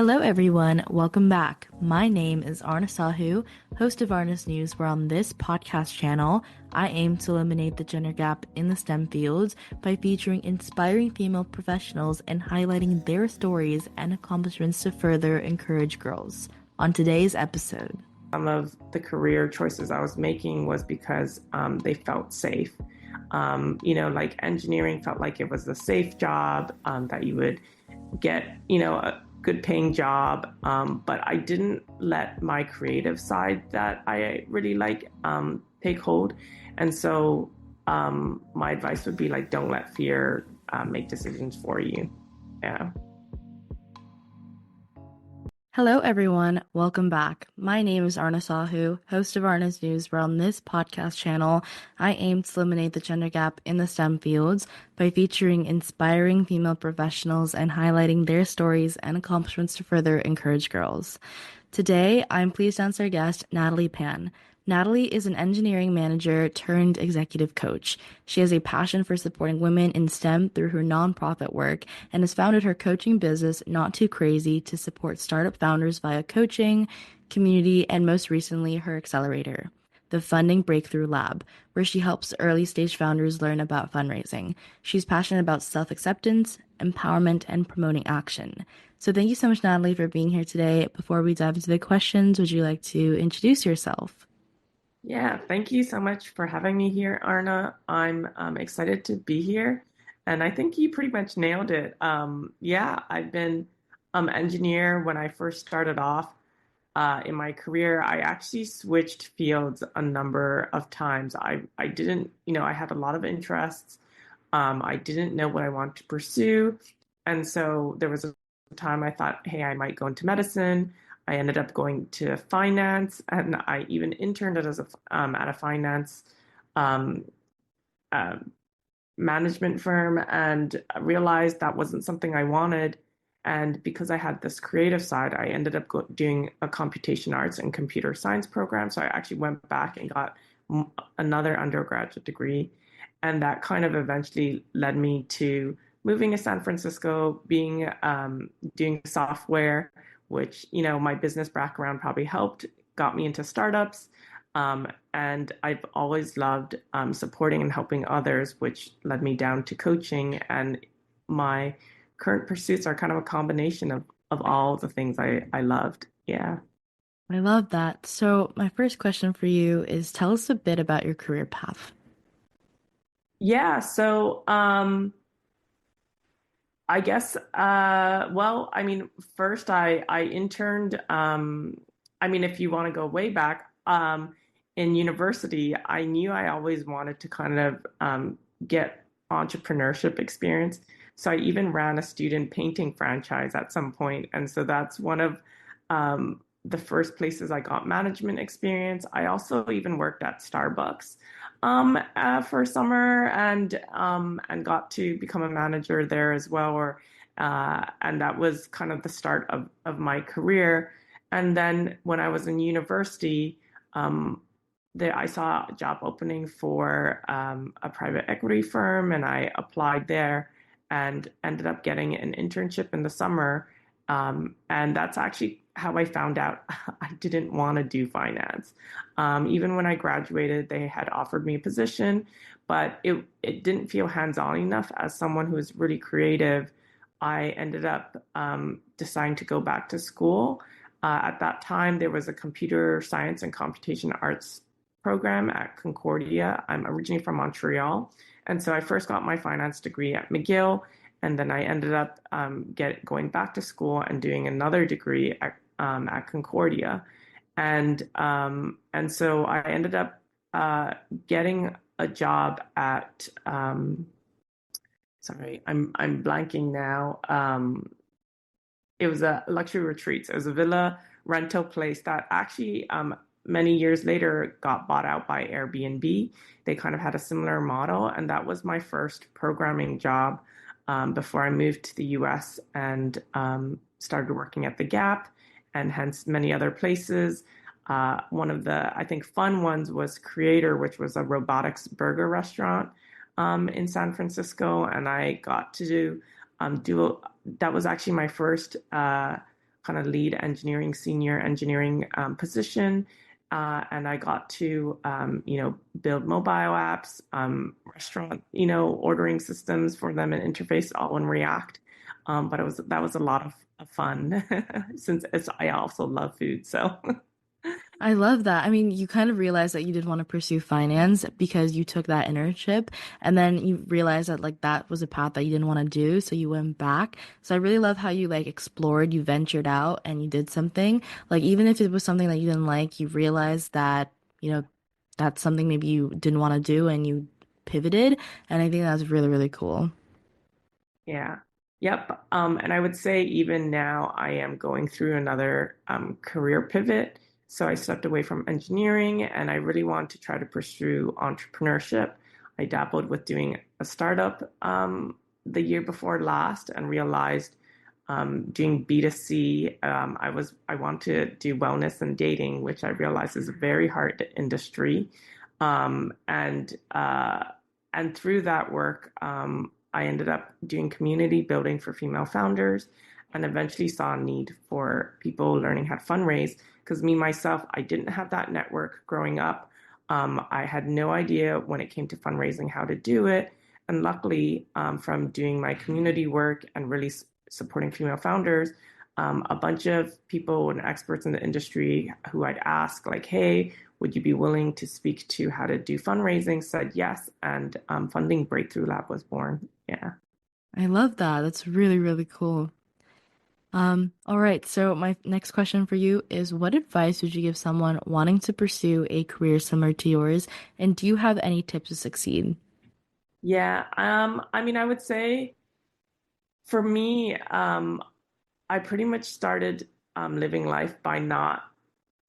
Hello, everyone. Welcome back. My name is Aarna Sahu, host of Aarna's News, where on this podcast channel, I aim to eliminate the gender gap in the STEM fields by featuring inspiring female professionals and highlighting their stories and accomplishments to further encourage girls. On today's episode, some of the career choices I was making was because they felt safe. Like engineering felt like it was a safe job, that you would get, a good paying job. But I didn't let my creative side that I really like take hold. And so my advice would be like, don't let fear make decisions for you. Yeah. hello, everyone. Welcome back. My name is Aarna Sahu, host of Aarna's News, where on this podcast channel, I aim to eliminate the gender gap in the STEM fields by featuring inspiring female professionals and highlighting their stories and accomplishments to further encourage girls. Today, I'm pleased to announce our guest, Natalie Pan. Natalie is an engineering manager turned executive coach. She has a passion for supporting women in STEM through her nonprofit work and has founded her coaching business, Not Too Crazy, to support startup founders via coaching, community, and most recently, her accelerator, the Funding Breakthrough Lab, where she helps early stage founders learn about fundraising. She's passionate about self-acceptance, empowerment, and promoting action. So thank you so much, Natalie, for being here today. Before we dive into the questions, would you like to introduce yourself? Yeah, thank you so much for having me here, Arna. I'm excited to be here, and I think you pretty much nailed it. Yeah, I've been engineer when I first started off in my career. I actually switched fields a number of times. I didn't, I had a lot of interests. I didn't know what I wanted to pursue, and so there was a time I thought, hey, I might go into medicine. I ended up going to finance, and I even interned at a finance um, uh, management firm, and realized that wasn't something I wanted. And because I had this creative side, I ended up doing a computation arts and computer science program. So I actually went back and got another undergraduate degree, and that kind of eventually led me to moving to San Francisco, being doing software, which my business background probably helped, got me into startups. And I've always loved supporting and helping others, which led me down to coaching. And my current pursuits are kind of a combination of all the things I loved. Yeah. I love that. So, my first question for you is tell us a bit about your career path. Yeah. So, I guess, well, I mean, first I interned, I mean, if you want to go way back, in university, I knew I always wanted to kind of get entrepreneurship experience. So I even ran a student painting franchise at some point. And so that's one of the first places I got management experience. I also even worked at Starbucks for summer and got to become a manager there as well. And that was kind of the start of my career. And then when I was in university, I saw a job opening for a private equity firm, and I applied there and ended up getting an internship in the summer. And that's actually how I found out I didn't want to do finance. Even when I graduated, they had offered me a position, but it didn't feel hands-on enough. As someone who is really creative, I ended up deciding to go back to school. At that time, there was a computer science and computation arts program at Concordia. I'm originally from Montreal. And so I first got my finance degree at McGill, and then I ended up going back to school and doing another degree at Concordia. And so I ended up getting a job at, sorry, I'm blanking now. It was a luxury retreat. So it was a villa rental place that actually many years later got bought out by Airbnb. They kind of had a similar model, and that was my first programming job before I moved to the US and started working at the Gap and hence many other places. One of the, I think, fun ones was Creator, which was a robotics burger restaurant in San Francisco, and I got to do that was actually my first kind kind of lead engineering, senior engineering position. And I got to, build mobile apps, restaurant, ordering systems for them and interface all in React. But that was a lot of fun since I also love food. So I love that. I mean, you kind of realized that you didn't want to pursue finance because you took that internship, and then you realized that like that was a path that you didn't want to do, so you went back. So I really love how you like explored, you ventured out and you did something. Like even if it was something that you didn't like, you realized that, you know, that's something maybe you didn't want to do and you pivoted, and I think that's really, really cool. yeah. Yep. And I would say even now I am going through another career pivot. So I stepped away from engineering and I really want to try to pursue entrepreneurship. I dabbled with doing a startup the year before last and realized doing B2C, I want to do wellness and dating, which I realize is a very hard industry. Um, and uh, and through that work, I ended up doing community building for female founders and eventually saw a need for people learning how to fundraise. Because me, myself, I didn't have that network growing up. I had no idea when it came to fundraising how to do it. And luckily, from doing my community work and really supporting female founders, a bunch of people and experts in the industry who I'd ask, like, hey, would you be willing to speak to how to do fundraising? Said yes, and Funding Breakthrough Lab was born. Yeah. I love that. That's really, really cool. All right, so my next question for you is what advice would you give someone wanting to pursue a career similar to yours? And do you have any tips to succeed? Yeah. I mean, I would say for me, I pretty much started living life by not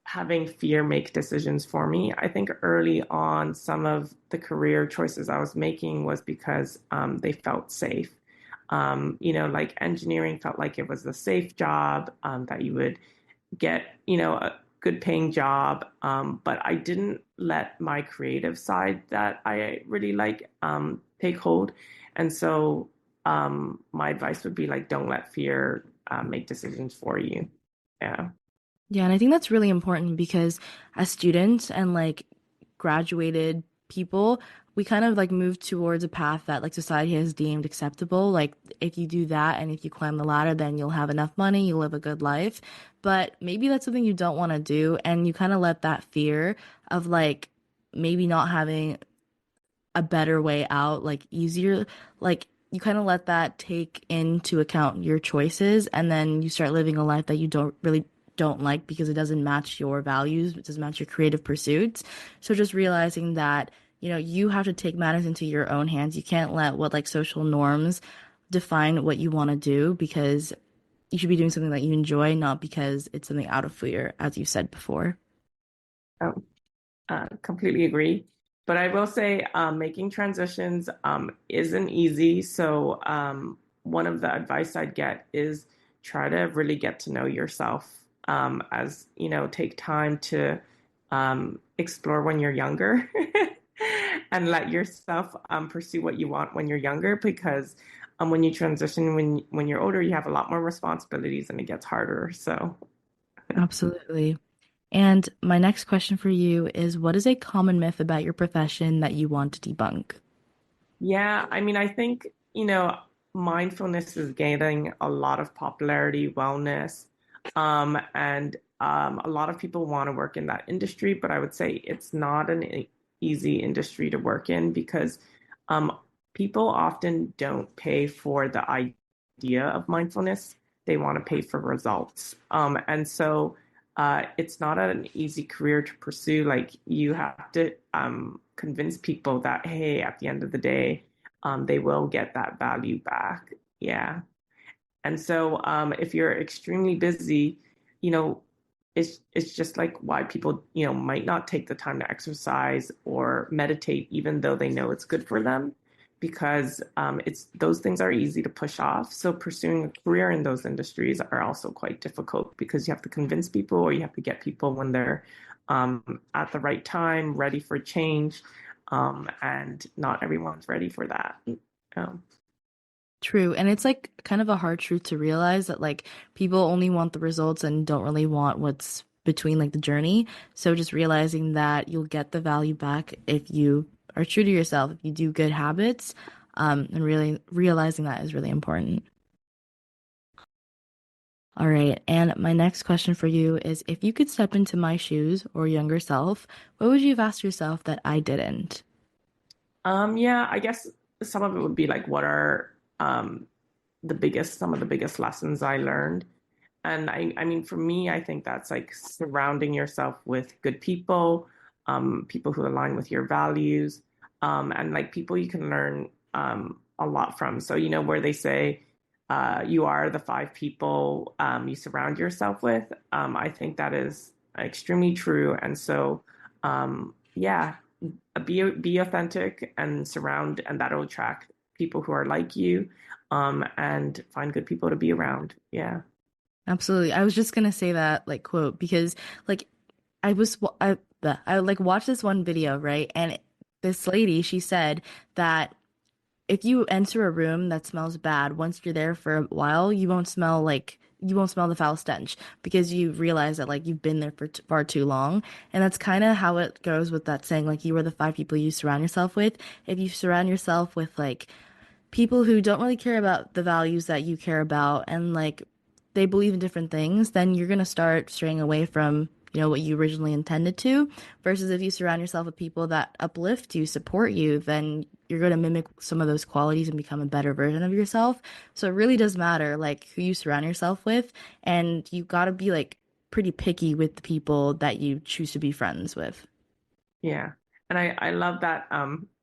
having fear make decisions for me. I think early on, some of the career choices I was making was because they felt safe. Like engineering felt like it was a safe job that you would get, a good paying job. But I didn't let my creative side that I really like take hold. And so my advice would be like, don't let fear make decisions for you. Yeah. Yeah, and I think that's really important because as students and like graduated people, we kind of like move towards a path that like society has deemed acceptable. Like if you do that and if you climb the ladder, then you'll have enough money, you'll live a good life. But maybe that's something you don't want to do, and you kind of let that fear of like maybe not having a better way out, like easier, like you kind of let that take into account your choices, and then you start living a life that you don't like because it doesn't match your values, it doesn't match your creative pursuits. So just realizing that, you have to take matters into your own hands. You can't let what like social norms define what you want to do, because you should be doing something that you enjoy, not because it's something out of fear, as you said before. Um, Completely agree. But I will say, making transitions isn't easy. So, one of the advice I'd get is try to really get to know yourself. As you know, take time to explore when you're younger, and let yourself pursue what you want when you're younger. Because when you transition, when you're older, you have a lot more responsibilities, and it gets harder. So. Absolutely. And my next question for you is what is a common myth about your profession that you want to debunk? Yeah, I mean, I think, mindfulness is gaining a lot of popularity, wellness, and a lot of people want to work in that industry, but I would say it's not an easy industry to work in because um, people often don't pay for the idea of mindfulness. They want to pay for results. And so it's not an easy career to pursue. Like you have to convince people that, hey, at the end of the day, they will get that value back. Yeah. And so if you're extremely busy, you know, it's just like why people, might not take the time to exercise or meditate, even though they know it's good for them, because it's those things are easy to push off. So pursuing a career in those industries are also quite difficult because you have to convince people or you have to get people when they're at the right time, ready for change, and not everyone's ready for that. Um, True. And it's like kind of a hard truth to realize that like people only want the results and don't really want what's between like the journey. So just realizing that you'll get the value back if you are true to yourself, if you do good habits, and really realizing that is really important. All right. And my next question for you is if you could step into my shoes or younger self, what would you have asked yourself that I didn't? Yeah, I guess some of it would be like what are some of the biggest lessons I learned. And I mean, for me, I think that's like surrounding yourself with good people, people who align with your values, and like people you can learn a lot from. So, you know, where they say you are the five people you surround yourself with, I think that is extremely true. And so, yeah, be authentic and surround, and that'll attract people who are like you, and find good people to be around. Yeah. Absolutely. I was just gonna say that like quote because like I like watched this one video, right? And this lady, she said that if you enter a room that smells bad, once you're there for a while, you won't smell the foul stench because you realize that like you've been there for t far too long. And that's kind of how it goes with that saying, like you are the five people you surround yourself with. If you surround yourself with like people who don't really care about the values that you care about and like they believe in different things, then you're going to start straying away from, what you originally intended to. Versus if you surround yourself with people that uplift you, support you, then you're going to mimic some of those qualities and become a better version of yourself. So it really does matter like who you surround yourself with, and you got to be like pretty picky with the people that you choose to be friends with. Yeah. And I love that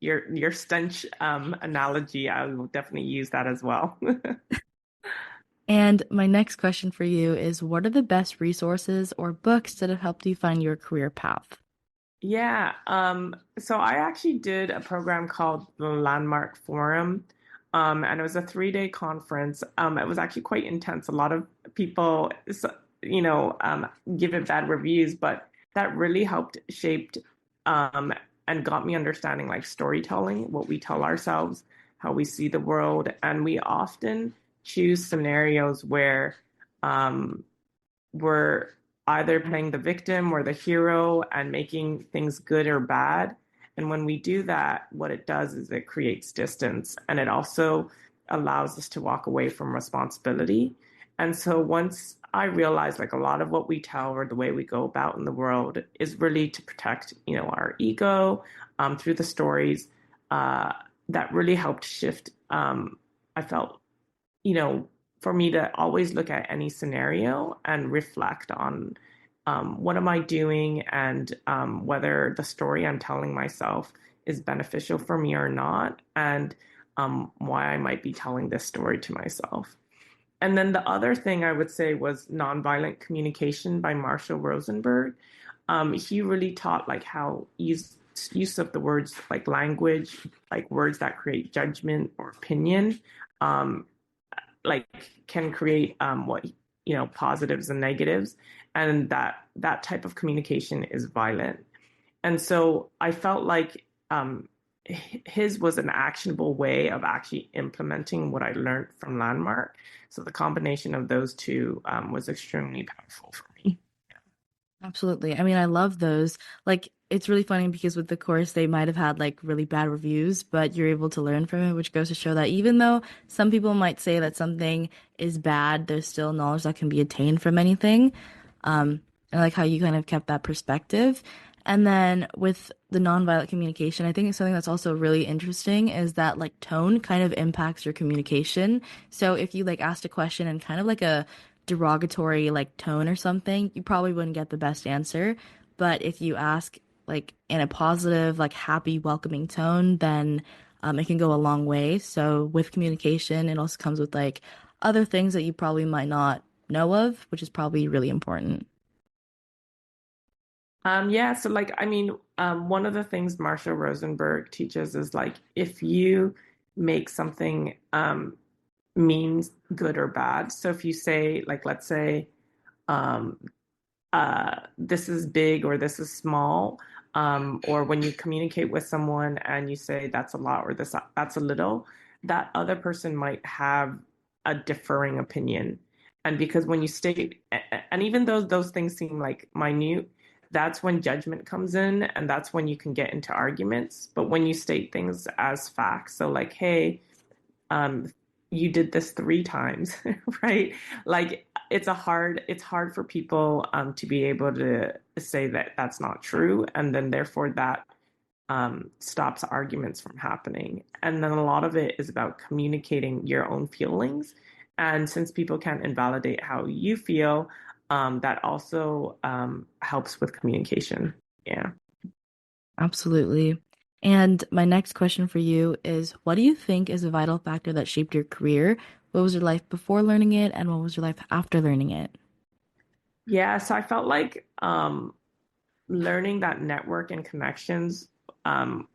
your stench analogy. I will definitely use that as well. And my next question for you is what are the best resources or books that have helped you find your career path? Yeah. So I actually did a program called the Landmark Forum. And it was a 3-day conference. It was actually quite intense. A lot of people, you know, um, give it bad reviews, but that really helped shaped um, and got me understanding like storytelling, what we tell ourselves, how we see the world. And we often choose scenarios where um, we're either playing the victim or the hero and making things good or bad. And when we do that, what it does is it creates distance and it also allows us to walk away from responsibility. And so once I realized like a lot of what we tell or the way we go about in the world is really to protect, our ego through the stories, uh, that really helped shift. I felt for me to always look at any scenario and reflect on what am I doing and whether the story I'm telling myself is beneficial for me or not, and why I might be telling this story to myself. And then the other thing I would say was Nonviolent Communication by Marshall Rosenberg. He really taught like how use of the words like language, like words that create judgment or opinion, um, like can create what positives and negatives, and that type of communication is violent. And so I felt like his was an actionable way of actually implementing what I learned from Landmark. So the combination of those two was extremely powerful for me. Absolutely. I mean, I love those. Like, it's really funny because with the course, they might have had like really bad reviews, but you're able to learn from it, which goes to show that even though some people might say that something is bad, there's still knowledge that can be attained from anything. I like how you kind of kept that perspective. And then with the nonviolent communication, I think it's something that's also really interesting is that like tone kind of impacts your communication. So if you like asked a question in kind of like a derogatory like tone or something, you probably wouldn't get the best answer. But if you ask like in a positive, like happy, welcoming tone, then it can go a long way. So with communication, it also comes with like other things that you probably might not know of, which is probably really important. Yeah, so like I mean, one of the things Marshall Rosenberg teaches is like if you make something means good or bad. So if you say like let's say um, this is big or this is small, or when you communicate with someone and you say that's a lot or that's a little, that other person might have a differing opinion. And because when you state, and even though those things seem like minute, that's when judgment comes in, and that's when you can get into arguments. But when you state things as facts, so like, hey, um, you did this 3 times, right? Like it's hard for people to be able to say that that's not true, and then therefore that stops arguments from happening. And then a lot of it is about communicating your own feelings. And since people can't invalidate how you feel, that also helps with communication. Yeah. Absolutely. And my next question for you is, what do you think is a vital factor that shaped your career? What was your life before learning it, and what was your life after learning it? Yeah. So I felt like learning that network and connections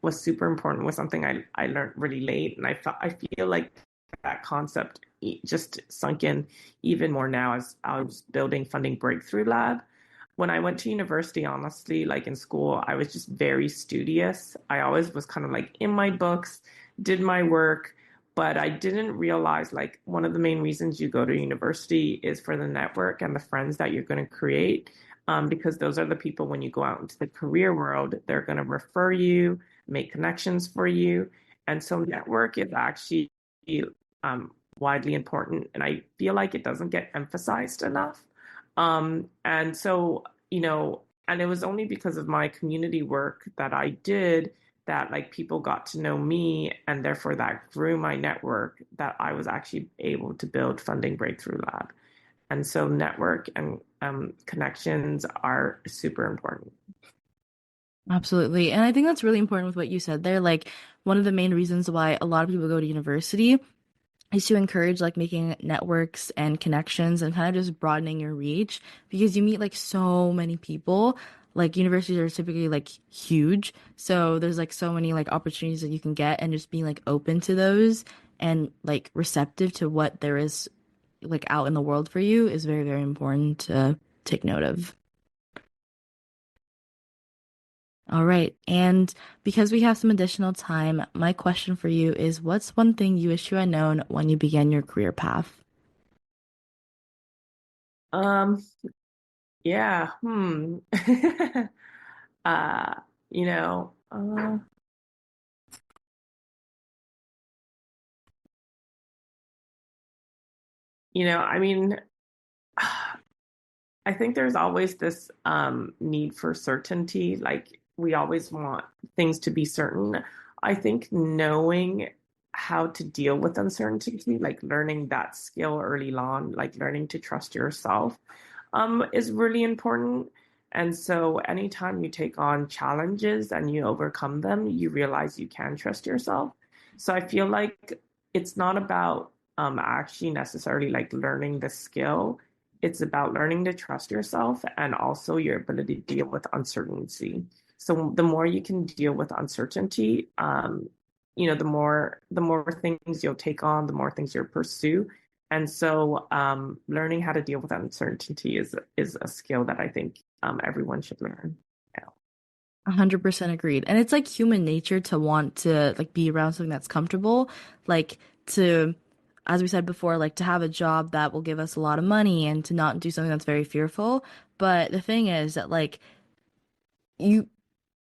was super important, was something I learned really late. And I feel like that concept just sunk in even more now as I was building Funding Breakthrough Lab. When I went to university, honestly, like in school, I was just very studious. I always was kind of like in my books, did my work, but I didn't realize like one of the main reasons you go to university is for the network and the friends that you're going to create. Because those are the people when you go out into the career world, they're going to refer you, make connections for you. And so network is actually widely important. And I feel like it doesn't get emphasized enough. And so, and it was only because of my community work that I did that like people got to know me and therefore that grew my network that I was actually able to build Funding Breakthrough Lab. And so network and connections are super important. Absolutely. And I think that's really important with what you said there. Like, one of the main reasons why a lot of people go to university is to encourage like making networks and connections and kind of just broadening your reach because you meet like so many people. Like universities are typically like huge. So there's like so many like opportunities that you can get and just being like open to those and like receptive to what there is like out in the world for you is very, very important to take note of. All right. And because we have some additional time, my question for you is what's one thing you wish you had known when you began your career path? Um, yeah. uh, you know, uh, I mean, I think there's always this need for certainty. Like we always want things to be certain. I think knowing how to deal with uncertainty, like learning that skill early on, like learning to trust yourself, is really important. And so anytime you take on challenges and you overcome them, you realize you can trust yourself. So I feel like it's not about actually necessarily like learning the skill. It's about learning to trust yourself and also your ability to deal with uncertainty. So the more you can deal with uncertainty, the more things you'll take on, the more things you'll pursue. And so, learning how to deal with uncertainty is a skill that I think everyone should learn. Yeah. 100% agreed. And it's like human nature to want to like be around something that's comfortable, like to, as we said before, like to have a job that will give us a lot of money and to not do something that's very fearful. But the thing is that like you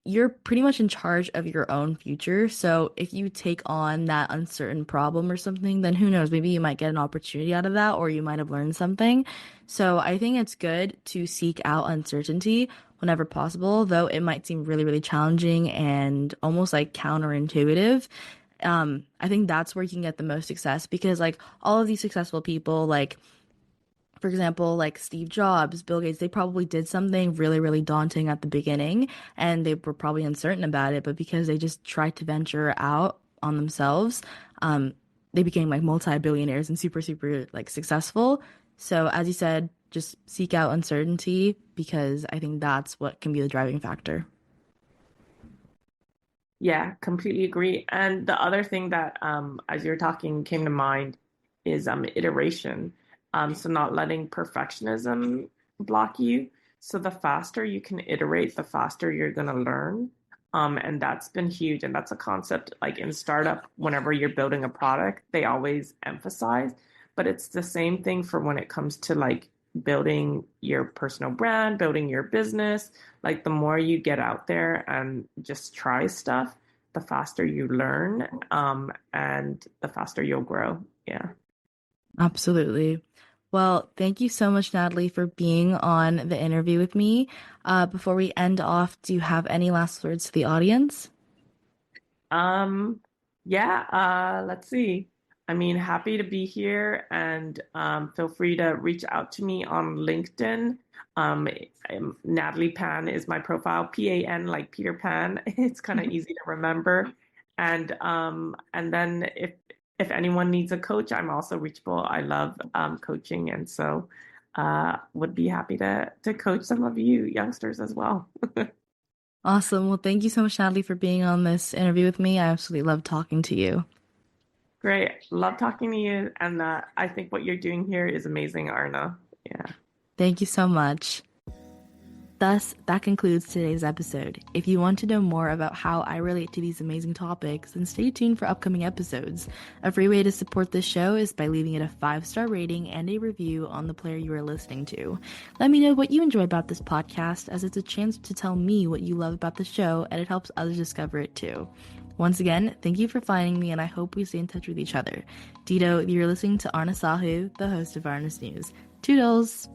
you're pretty much in charge of your own future. So if you take on that uncertain problem or something, then who knows, maybe you might get an opportunity out of that or you might have learned something. So I think it's good to seek out uncertainty whenever possible, though it might seem really, really challenging and almost like counterintuitive. I think that's where you can get the most success because like all of these successful people, like for example, like Steve Jobs, Bill Gates, they probably did something really, really daunting at the beginning and they were probably uncertain about it, but because they just tried to venture out on themselves, um, they became like multi-billionaires and super, super like successful. So as you said, just seek out uncertainty because I think that's what can be the driving factor. Yeah, completely agree. And the other thing that, as you're talking, came to mind is iteration. So not letting perfectionism block you. So the faster you can iterate, the faster you're going to learn. And that's been huge. And that's a concept like in startup, whenever you're building a product, they always emphasize. But it's the same thing for when it comes to like building your personal brand, building your business. Like the more you get out there and just try stuff, the faster you learn, and the faster you'll grow. Yeah. Absolutely. Well, thank you so much, Natalie, for being on the interview with me. Before we end off, do you have any last words to the audience? Um, yeah, let's see. I mean, happy to be here and feel free to reach out to me on LinkedIn. Natalie Pan is my profile, Pan like Peter Pan. It's kind of easy to remember. And then if anyone needs a coach, I'm also reachable. I love coaching, and so would be happy to coach some of you youngsters as well. Awesome. Well, thank you so much, Natalie, for being on this interview with me. I absolutely love talking to you. Great. Love talking to you. And I think what you're doing here is amazing, Arna. Yeah. Thank you so much. Thus, that concludes today's episode. If you want to know more about how I relate to these amazing topics, then stay tuned for upcoming episodes. A free way to support this show is by leaving it a 5-star rating and a review on the player you are listening to. Let me know what you enjoy about this podcast, as it's a chance to tell me what you love about the show, and it helps others discover it too. Once again, thank you for finding me, and I hope we stay in touch with each other. Dito, you're listening to Aarna Sahu, the host of Aarna's News. Toodles!